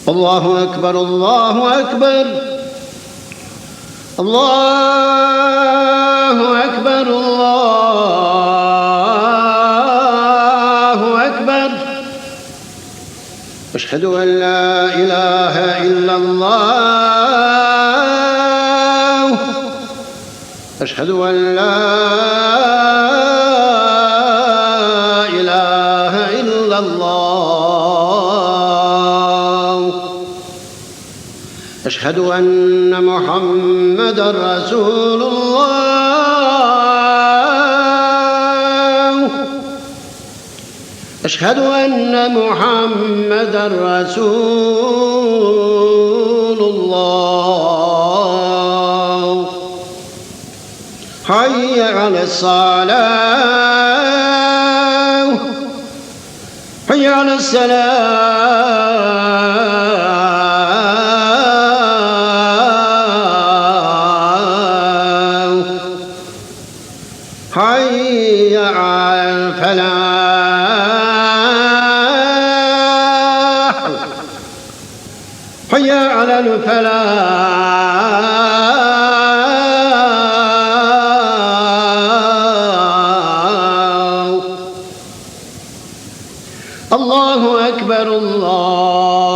الله أكبر الله أكبر الله أكبر الله أكبر. أشهد أن لا إله إلا الله. أشهد أن لا إله إلا الله. أشهد أن محمدًا رسول الله. أشهد أن محمدًا رسول الله. حي على الصلاة. حي على السلام. حي على الفلاح. حي على الفلاح. الله أكبر الله